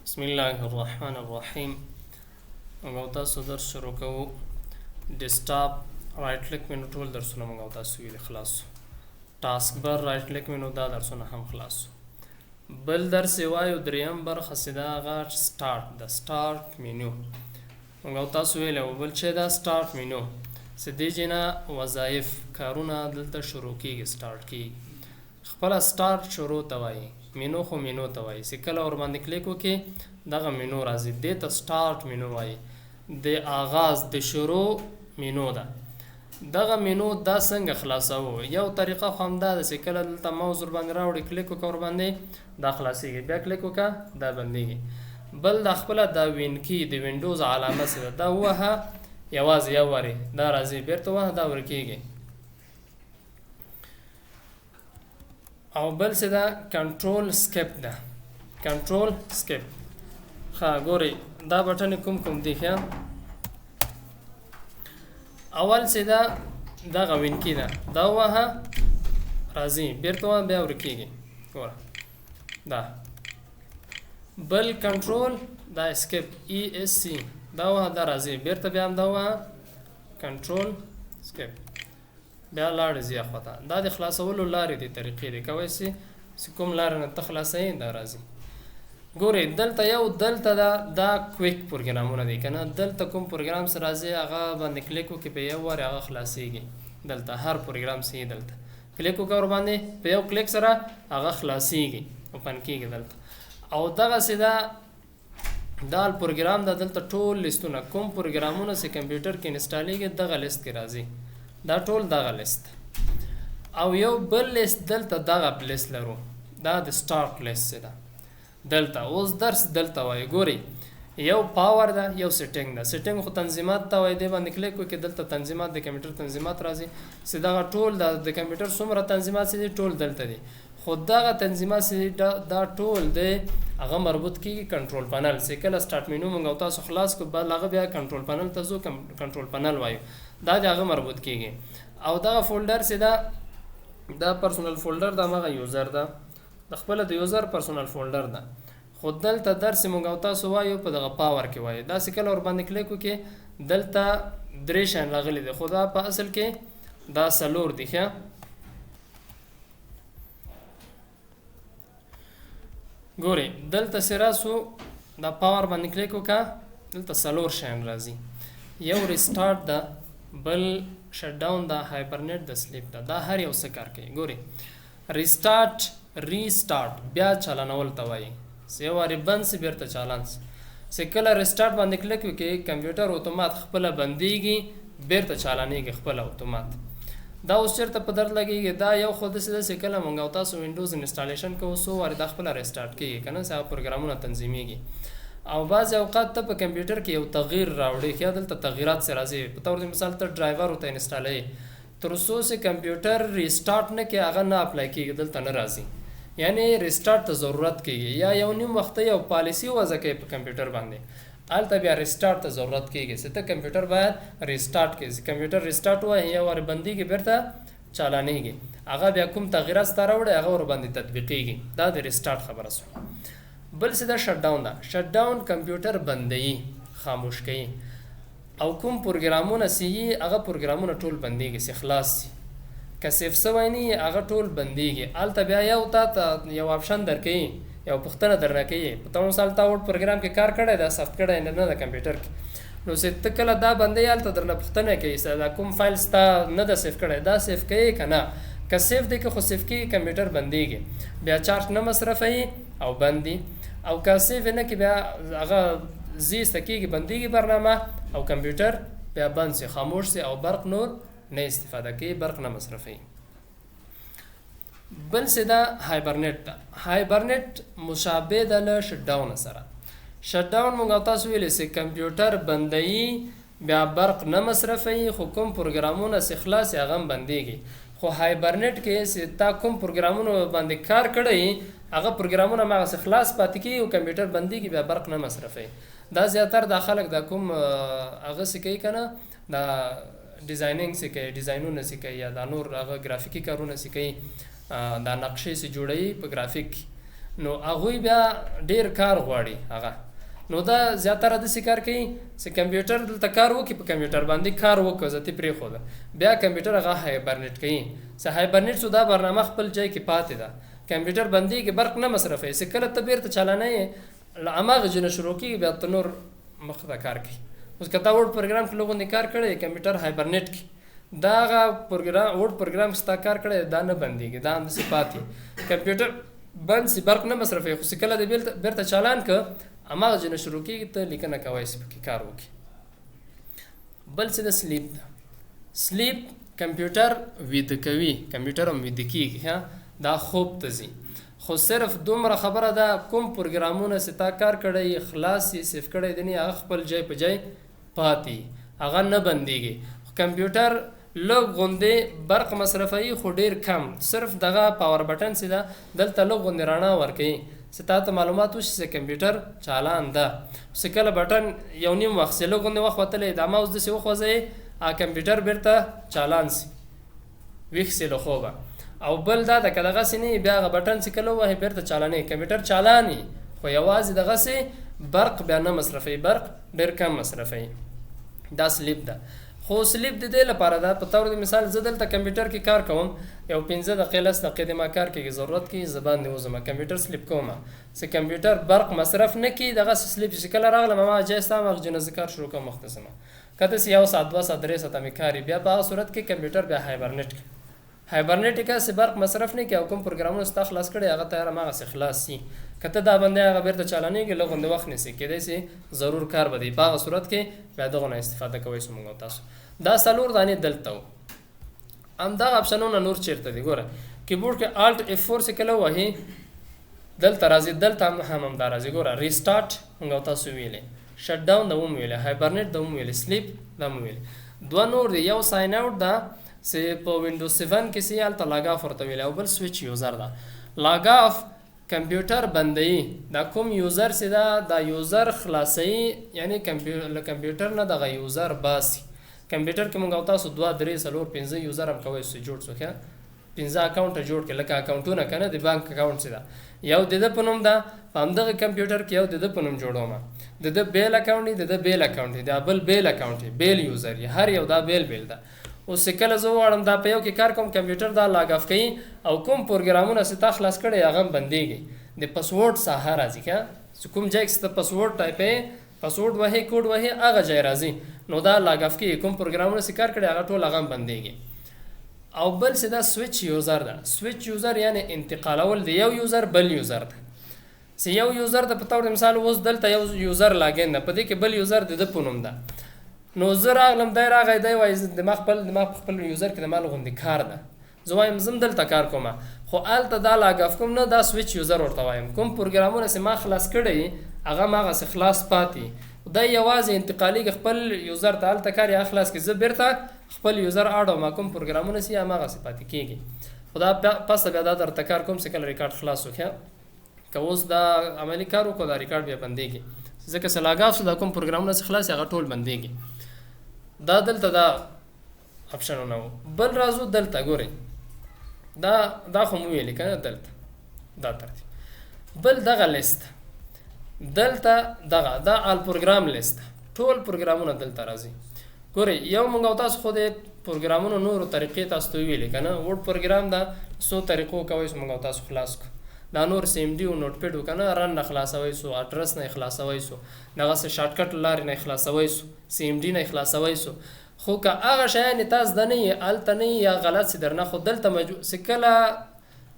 بسم الله الرحمن الرحیم. موږ تاسو درس شروع کوو. ډیسکټاپ رائټ کلیک مینو ټول درسونه موږ تاسو ویل خلاص. ټاسک بار رائټ کلیک مینو دا درسونه هم خلاص. بل درس وایو دریم برخه سیدا غا سٹارټ د سٹارټ مینو موږ تاسو ویل او بل چې دا سٹارټ مینو سدي جنا وظایف کارونه دلته شروع کیږي سٹارټ کی خپل سٹارټ شروع توای مینو خو مینو توای سکل اور باندې کلیک وکي دغه مینو راځي د ته سٹارټ مینو وای د آغاز د شروع مینو ده. دغه مینو دا څنګه خلاصو یو طریقه خو هم ده چې کله دلته موز ور باندې راوړي کلیک وکړ ور باندې دا خلاصيږي بیا کلیک وکړه دا بنديږي. بل د خپل دا وین کی د وینډوز علامه سره دا وه یوازې یو وری دا راځي بیرته وه دا ورکیږي. او بل څه دا کنټرول سکپ ده کنټرول سکپ ښه ګوري دا بټن کوم دی ښه اول څه دا دغه وین کی ده دا وه راځي بیرته بیا ورکیږي ګوره دا بل کنټرول دا سکپ ای اس سی دا وه دا راځي بیرته بیا هم دا وه کنټرول سکپ بیا لاړ زی اخوته دا د خلاصولو لارې دي طریقې دي کوي سي کوم لار نه تخلاصې دا راځي. ګوري دلته یو دلته دا کویک پروګرامونه دي کنه دلته کوم پروګرام سره راځي هغه باندې کلیک وکړي په یو واره هغه خلاصيږي. دلته هر پروګرام سي دلته کلیک وکړ باندې په یو کلیک سره هغه خلاصيږي اوپن کیږي دلته او دغه سیدا دا پروګرام د دلته ټول لیستونه کوم پروګرامونه سي کمپیوټر کې انسټالیږي دغه لیست کې راځي دا ټول دغه لیست او یو بل لیست دلته دغه لیست لرو دا د سٹارټ لیست ده دلته اوس درس دلته وای ګوري یو پاور ده یو سیټینګ ده سیټینګ خو تنظیمات ته وای دی باندې کلیک وکړي دلته تنظیمات د کمپیوټر تنظیمات راځي سیدا ټول د کمپیوټر څومره تنظیمات سي ټول دلته دي خو دغه تنظیمات سي دا ټول دی هغه مربوط کیږي کنټرول پنل سي کله سٹارټ مینو موږ تاسو خلاص کو بل هغه بیا کنټرول پنل ته زو کنټرول پنل وایو دا هغه مربوط کیږي او دا فولډر سي دا پرسونل فولډر دا مغه یوزر ده د خپل د یوزر پرسونل فولډر ده خود دلته درس موږ تاسو وایو په دغه پاور کې وایي دا سکل اور باندې کلیک وکي دلته درې شان راغلي دي خدا په اصل کې دا سلور دي ښه ګوري دلته سراسو دا پاور باندې کلیک وکا دلته سلور شان راځي یو ریسټارټ دا بل شټ ډاون دا هایپرنیټ د سلیپ دا هر یو څه کار کوي. ګوري ریسټارټ بیا چالانول توای سی واری بند سی بیرته چالانس سی کله ریسټارټ باندې کلیک وکي کمپیوټر اتومات خپل بنديږي بیرته چالانېږي خپل اتومات دا اوس چرته په درد لګيږي دا یو خود څه کله مونږ تاسو وینډوز انسټالیشن کوو سو ور د خپل ریسټارټ کیږي کنه سه پروګرامونه تنظیميږي او بعض اوقات ته په کمپیوټر کې یو تغییر راوړي کې دلته تغیرات سره راځي په تور مثال ته ډرایور وته انسټالې تر څو سه کمپیوټر ریسټارټ نه کې هغه نه اپلای کیږي دلته نه راځي یعنی ریسټارټ ته ضرورت کیږي یا یو نیم وخت یو پالیسی وځه کې په کمپیوټر باندې الته بیا ریسټارټ ته ضرورت کیږي چې ته کمپیوټر باید ریسټارټ کړي کمپیوټر ریسټارټ وای یا ور بندي کې بیرته چالانېږي هغه بیا کوم تغیرات ستاره وړي هغه ور باندې تطبیقيږي دا د ریسټارټ خبره سو. بل څه دا شټ ډاون ده شټ ډاون کمپیوټر بندي خاموش کوي او کوم پروګرامونه سي هغه پروګرامونه ټول بنديږي سي خلاص سي که سیف سویني هغه ټول بنديږي الته بیا یو تا یو آپشن درکې یو پښتنه درنه کوي په تاسو مثال تا وړ پروګرام کې کار کړی دا سافت کړی نه د کمپیوټر کې نو ست کله دا بندي الته درنه پښتنه کوي دا کوم فایل ستا نه د سیف کړی دا سیف کوي کنه که سیف دی که خو سیف کې کمپیوټر بنديږي بیا چارج نه مصرفي او بندي او که سیف نه کې بیا هغه زی سکیږي بنديږي برنامه او کمپیوټر بیا بند سي خاموش سي او برق نور نه استفاده کوي برق نه مصرفي. بل څه دا هایبرنیټ مشابه د ل شټ ډاون سره شټ ډاون موږ تاسو ویل سي کمپیوټر بندي بیا برق نه مصرفي خو کوم پروګرامونه سي خلاص هغه بنديږي خو هایبرنیټ کې سي تا کوم پروګرامونه باندې کار کړی هغه پروګرامونه ما سي خلاص پاتې کی او کمپیوټر بنديږي بیا برق نه مصرفي دا زیاتره د خلک د کوم هغه سي کوي کنه دا ډیزاینینګ سي کوي ډیزاینونه سي کوي یا د نور هغه ګرافیکي کارونه سي کوي دا نقشې سي جوړي په ګرافیک نو هغوی بیا ډیر کار غواړي هغه. نو دا زیاتره داسې کار کوي چې کمپیوټر دلته کار وکړي، په کمپیوټر باندې کار وکړه زه تی پرېښوده، بیا کمپیوټر هغه هایبرنیټ کوي. چې هایبرنیټ شو دا برنامه خپل ځای کې پاتې ده، کمپیوټر بندېږي، برق نه مصرفوي. چې کله ته بیرته چالانوې له هماغه ځای نه شروع کېږي، بیا ته نور مخ ته کار کوي. اوس که تا وړ پروګرام کې لږ غوندې کار کړی کمپیوټر هایبرنیټ کې، دا هغه پروګرام وړ پروګرام چې تا کار کړی دا نه بندېږي، دا همداسې پاتې. کمپیوټر بند سي، برق نه مصرفوي، خو چې کله د بیرته چالان که هماغه ځای نه شروع کېږي، ته لیکنه کوی شي پکې کار وکړي. بل څه د سلیپ ده. سلیپ کمپیوټر ویده کوي، کمپیوټر هم ویده کېږي، دا خوب ته ځي. خو صرف دومره خبره ده کوم پروګرامونه چې تا کار کړی خلاص یې سیف کړی دی هغه خپل ځای په ځای پاتې، هغه نه بندېږي. کمپیوټر لږ غوندې برق مصرفوي خو ډېر کم، صرف دغه پاور بټن چې ده دلته لږ غوندې رڼا ورکوي چې تا ته معلومات وشي چې کمپیوټر چالان ده. چې کله بټن یو نیم وخت چې لږ غوندې وخت وتلی دا ماوس داسې وخوځوي کمپیوټر بیرته چالان سي، ویښ سي له خوبه. او بل دا ده که دغسې نه بیا هغه بټن چې کله ووهي بیرته چالانوي، کمپیوټر چالان وي خو یوازې دغسې برق بیا نه مصرفوي، برق ډېر کم مصرفوي. دا سلیپ ده. خو سلیپ د دې لپاره ده، په طور د مثال زه دلته کمپیوټر کې کار کوم، یو 15 دقیقې 10 دقیقې د ما کار کې ضرورت کېږي، زه باندې وځم کمپیوټر سلیپ کوم چې کمپیوټر برق مصرف نه کړي، دغسې سلیپ چې کله راغلم ما جای ستا هغه ځای نه زه کار شروع کوم مخ ته ځم. که داسې 1 ساعت 2 ساعت 3 ساعته مې کار وي، بیا په هغه صورت کې کمپیوټر بیا هایبرنیټ کوي. هایبرنیټ که چې برق مصرف نه کړي او کوم پروګرامونه ستا خلاص کړي هغه ته هماغسې خلاص شي. که ته دا بندی هغه بیرته چالانېږي لږ غوندې وخت نیسي، کیدای شي ضرور کار به دی، په هغه صورت کې بیا دغه نه استفاده کوی شو موږ او تاسو. دا 4 دانې دلته و. همدغه اپشنونه نور چېرته دي؟ ګوره کیبورډ کې الټ F4 چې کله ووهي دلته راځي، دلته هم همدا راځي. ګوره ریسټارټ موږ او تاسو ویلې، شټ ډاون د هم ویلې، هایبرنیټ د هم ویلې، سلیپ د هم ویلې. دوه نور دي، یو ساین آوټ ده چې په وینډوز 7 کې سي هلته لاګ آف ورته ویلې، او بل سویچ یوزر ده. لاګ آف کمپیوټر بندوي، دا کوم یوزر چې ده دا یوزر خلاصوي، یعنی له کمپیوټر نه دغه یوزر باسي. کمپیوټر کې موږ او تاسو 2 3 4 5 یوزر هم کوی شو جوړ شو، ښه 15 اکاونټه جوړ کړي، لکه اکاونټونه که نه د بانک اکاونټ چې ده یو د ده په نوم ده، په همدغه کمپیوټر کې یو د ده په نوم جوړوم، د ده بیل اکاونټ دی، د ده بیل اکاونټ دی، دا بل بیل اکاونټ دی، بیل یوزر یې، هر یو دا بیل بیل ده. اوس چې کله زه وغواړم دا په یو کې کار کوم کمپیوټر دا لاګ آف کوي او کوم پروګرامونه چې تا خلاص کړی هغه هم بندېږي. د پاسورډ ساحه راځي، که چې کوم ځای کې ته پاسورډ ټایپې پاسورډ وهې کوډ وهې هغه ځای راځي، نو دا لاګ آف کېږي، کوم پروګرامونه چې کار کړی هغه ټول هغه هم بندېږي. او بل چې دا سویچ یوزر ده. سویچ یوزر یعنی انتقالول د یو یوزر بل یوزر ده. چې یو یوزر د په طور مثال اوس دلته یو یوزر لاګین ده، په دې کې بل یوزر د ده په نوم ده. نو زه راغلم دی راغی دی وایي د ما خپل یوزر کې د ما غوندې کار ده، زه وایم زم دلته کار کوم، خو هلته دا لاګ آف کوم نه، دا سویچ یوزر ورته وایم. کوم پروګرامونه چې ما خلاص کړی هغه هماغسې خلاص پاتې، دا یوازې انتقالېږي خپل یوزر ته، هلته کار یې خلاص کړي، زه بیرته خپل یوزر اړوم، ما کوم پروګرامونه چې هماغسې پاتې کېږي. خو دا پسته بیا دا درته کار کوم چې کله ریکارډ خلاص وکړه، که اوس دا عملي کار وکړو دا ریکارډ بیا بندېږي، ځکه چې لاګ آف شو دا کوم پروګرامونه چې خلاص هغه ټول بندېږي. دا دلته دا اپشنونه وو. بل راځو دلته ګورئ، دا خو مو ویلې که نه، دلته دا ترتیب. بل دغه لیست دلته دغه دا آل پروګرام لیست، ټول پروګرامونه دلته راځي. ګورئ یو موږ او تاسو خو د پروګرامونو نورو طریقې تاسو ته ویلې که نه، وورډ پروګرام دا څو طریقو کوی شو موږ او تاسو خلاص کړو. دا نور سی ام ډي او نوټ پیډ که نه رن نه خلاصوی سو، اډرس نه خلاصوی سو، دغسې شارټکټ لارې نه خلاصوی سو، سی ام ډي نه خلاصوی سو. خو که هغه شیان تاسو د نه یې هلته نه یا غلط سي درنه، خو دلته چې کله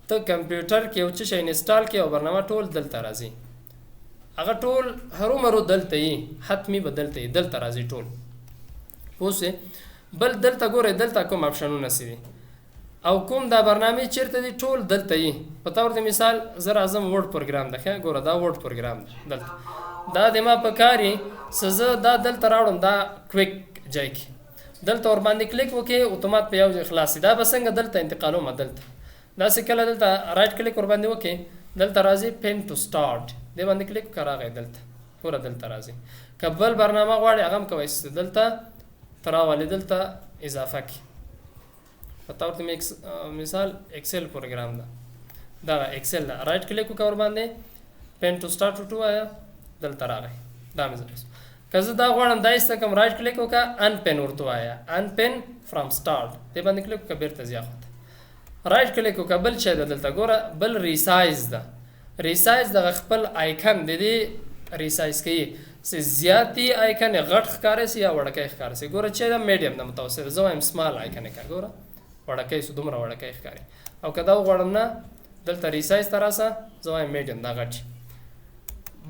ته کمپیوټر کې یو څه شی انسټال کړې او برنامه ټول دلته راځي، هغه ټول هرومرو دلته یې، حتمي به دلته یې، دلته راځي ټول. پوه. بل دلته ګورئ دلته کوم اپشنونه سي دي او کوم دا برنامې چیرته دي، ټول دلته یې. په طور د مثال زه راځم وورډ پروګرام ده، ښه ګوره دا وورډ پروګرام ده، دلته دا د ما په کار یې چې زه دا دلته راوړم، دا کویک ځای کې دلته ور باندې کلیک وکړې اتومات په یو ځای خلاصي. دا به څنګه دلته انتقالومه، دلته داسې کله دلته رایټ کلیک ور باندې وکړې دلته راځي پین ټو سټارټ، دې باندې کلیک وکړه راغی دلته پوره دلته راځي. که بل برنامه غواړې هغه هم کوی شي دلته ته راولې، دلته اضافه کړي. په طور د مثال ایکسل پروګرام ده، دا ایکسل دا رائټ کلیک وکړ باندې پین ټو سٹارټ ټو آیا دلته راغی دا مې ځل که زه دا غواړم دا ایسته کوم رائټ کلیک وکړه ان پین ورته آیا ان پین فرام سٹارټ دې باندې کلیک وکړه بیرته ځه رائټ کلیک وکړه بل شی دلته ګوره بل ریسایز ده ریسایز دغه خپل آیکن د دې ریسایز کوي چې زیاتی آیکن غټ ښکاري سي یا وړکۍ ښکاري سي ګوره چې دا میډیم د متوسط زه وایم سمال آیکن کا ګوره وړکۍ سو دومره وړکۍ ښکاري او که دا وغواړم نه دلته ریسایز ته راسه زه وایم میډیم دا غټ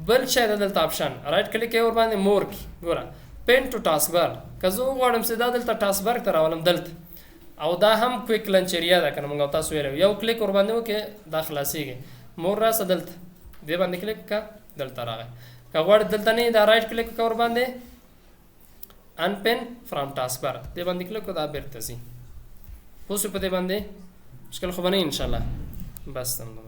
بل شی دلته آپشن رائټ کلیک یې ور باندې مور کی ګوره پین ټو ټاسک بار که زه وغواړم چې دا دلته ټاسک بار ته راولم دلته او دا هم کویک لنچریا ده کنه موږ تاسو ویلو یو کلیک ور باندې وکړه دا خلاصيږي مور راسه دلته دې باندې کلیک کا دلته راغی که غواړئ دلته نه دا رائټ کلیک وکړه ور باندې ان پین فرام ټاسک بار دې باندې کلیک وکړه دا بیرته ځي اوس په دې باندې مشکل خو باندې ان شاء الله بس تم